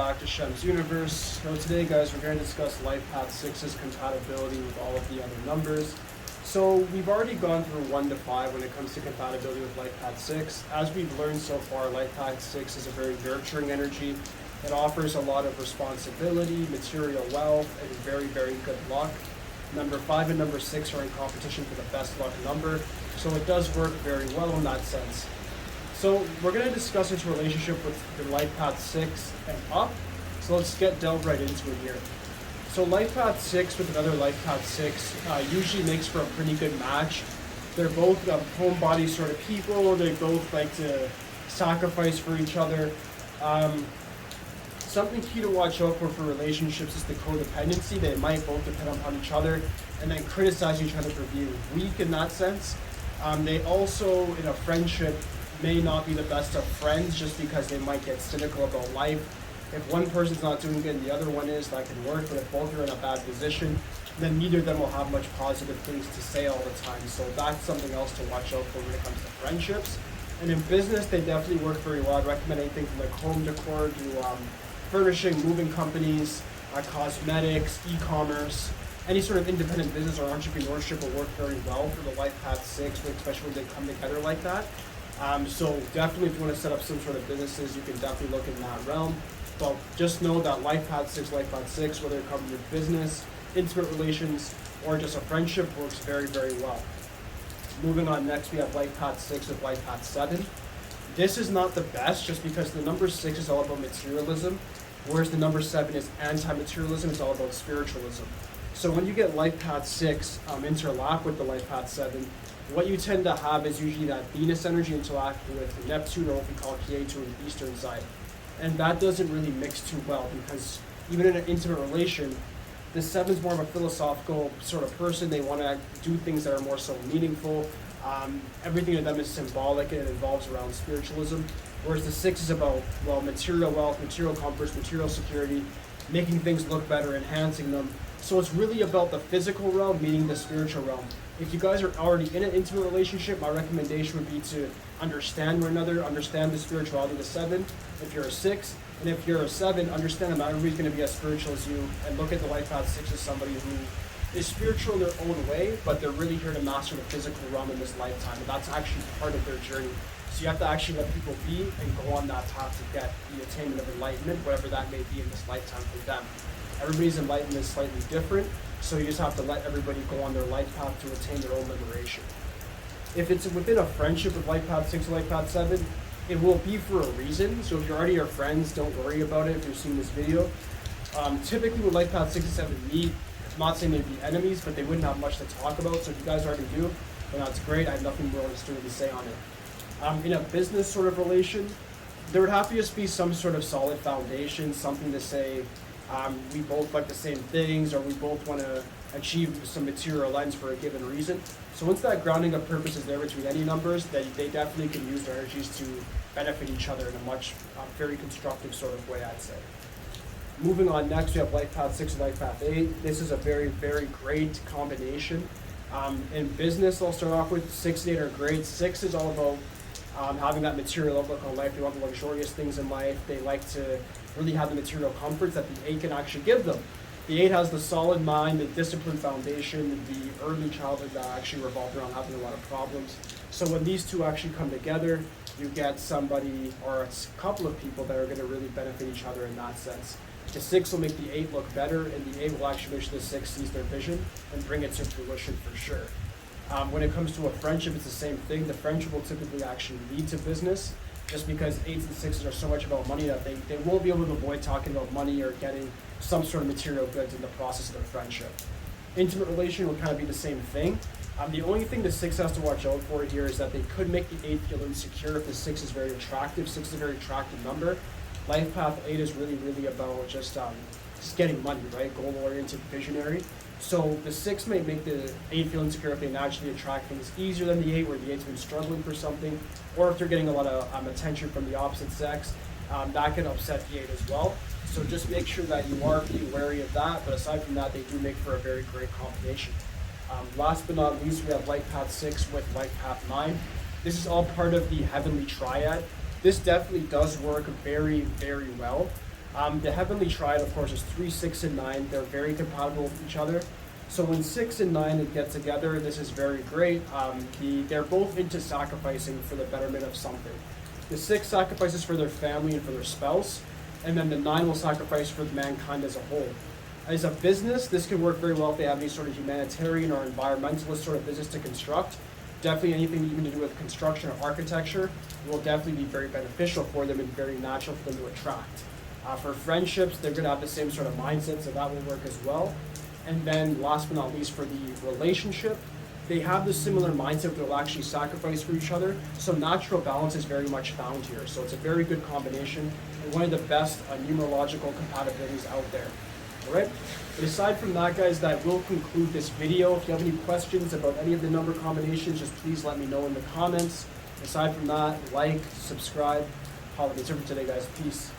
back to Shemsuniverse. So today, guys, we're going to discuss Life Path 6's compatibility with all of the other numbers. So we've already gone through 1 to 5 when it comes to compatibility with Life Path 6. As we've learned so far, Life Path 6 is a very nurturing energy. It offers a lot of responsibility, material wealth, and very, very good luck. Number 5 and number 6 are in competition for the best luck number, so it does work very well in that sense. So we're going to discuss its relationship with the Life Path 6 and up. So let's delve right into it here. So Life Path 6 with another Life Path 6 usually makes for a pretty good match. They're both homebody sort of people. They both like to sacrifice for each other. Something key to watch out for relationships is the codependency. They might both depend upon each other and then criticize each other for being weak in that sense. They also, in a friendship, may not be the best of friends just because they might get cynical about life. If one person's not doing good and the other one is, that can work, but if both are in a bad position, then neither of them will have much positive things to say all the time. So that's something else to watch out for when it comes to friendships. And in business, they definitely work very well. I'd recommend anything from like home decor to furnishing, moving companies, cosmetics, e-commerce. Any sort of independent business or entrepreneurship will work very well for the Life Path 6, especially when they come together like that. So definitely if you want to set up some sort of businesses, you can definitely look in that realm. But just know that Life Path 6, whether it comes with business, intimate relations, or just a friendship, works very, very well. Moving on next, we have Life Path 6 with Life Path 7. This is not the best just because the number 6 is all about materialism, whereas the number 7 is anti-materialism, it's all about spiritualism. So when you get Life Path 6 interlap with the Life Path 7, what you tend to have is usually that Venus energy interacting with Neptune, or what we call K2 on the eastern side. And that doesn't really mix too well because even in an intimate relation, the 7 is more of a philosophical sort of person. They want to do things that are more so meaningful. Everything to them is symbolic and it involves around spiritualism. Whereas the 6 is about, well, material wealth, material comforts, material security, making things look better, enhancing them. So it's really about the physical realm meeting the spiritual realm. If you guys are already in an intimate relationship, my recommendation would be to understand one another, understand the spirituality of the 7, if you're a 6. And if you're a 7, understand that not everybody's going to be as spiritual as you, and look at the Life Path 6 as somebody who is spiritual in their own way, but they're really here to master the physical realm in this lifetime, and that's actually part of their journey. So you have to actually let people be and go on that path to get the attainment of enlightenment, whatever that may be in this lifetime for them. Everybody's enlightenment is slightly different, so you just have to let everybody go on their life path to attain their own liberation. If it's within a friendship with Life Path 6 or Life Path 7, it will be for a reason. So if you're already your friends, don't worry about it if you've seen this video. Typically when Life Path 6 and 7 meet, I'm not saying they'd be enemies, but they wouldn't have much to talk about. So if you guys already do, then that's great. I have nothing more to say on it. In a business sort of relation, there would have to just be some sort of solid foundation, something to say, we both like the same things, or we both want to achieve some material ends for a given reason. So once that grounding of purpose is there between any numbers, they definitely can use their energies to benefit each other in a much very constructive sort of way, I'd say. Moving on next, we have Life Path 6 and Life Path 8. This is a very, very great combination. In business, I'll start off with 6 and 8 are great. 6 is all about having that material outlook on life. They want the luxurious things in life. They like to really have the material comforts that the 8 can actually give them. The 8 has the solid mind, the disciplined foundation, the early childhood that actually revolved around having a lot of problems. So when these two actually come together, you get somebody or a couple of people that are going to really benefit each other in that sense. The 6 will make the 8 look better, and the 8 will actually make sure the 6 sees their vision and bring it to fruition for sure. When it comes to a friendship, it's the same thing. The friendship will typically actually lead to business, just because 8s and 6s are so much about money that they won't be able to avoid talking about money or getting some sort of material goods in the process of their friendship. Intimate relation will kind of be the same thing. The only thing the 6 has to watch out for here is that they could make the 8 feel insecure if the 6 is very attractive. 6 is a very attractive number. Life Path 8 is really, really about just getting money, right? Goal-oriented, visionary. So the 6 may make the 8 feel insecure if they naturally attract things easier than the 8, where the 8's been struggling for something, or if they're getting a lot of attention from the opposite sex. That can upset the 8 as well. So just make sure that you are being wary of that, but aside from that, they do make for a very great combination. Last but not least, we have Life Path 6 with Life Path 9. This is all part of the Heavenly Triad. This definitely does work very, very well. The heavenly triad, of course, is 3, 6, and 9. They're very compatible with each other. So when 6 and 9 would get together, this is very great. They're both into sacrificing for the betterment of something. The 6 sacrifices for their family and for their spouse, and then the 9 will sacrifice for mankind as a whole. As a business, this could work very well if they have any sort of humanitarian or environmentalist sort of business to construct. Definitely anything even to do with construction or architecture will definitely be very beneficial for them and very natural for them to attract. For friendships, they're going to have the same sort of mindset, so that will work as well. And then last but not least, for the relationship, they have the similar mindset. They'll actually sacrifice for each other. So natural balance is very much found here. So it's a very good combination and one of the best numerological compatibilities out there. All right. But aside from that, guys, that will conclude this video. If you have any questions about any of the number combinations, just please let me know in the comments. Aside from that, like, subscribe. Holidays over today, guys. Peace.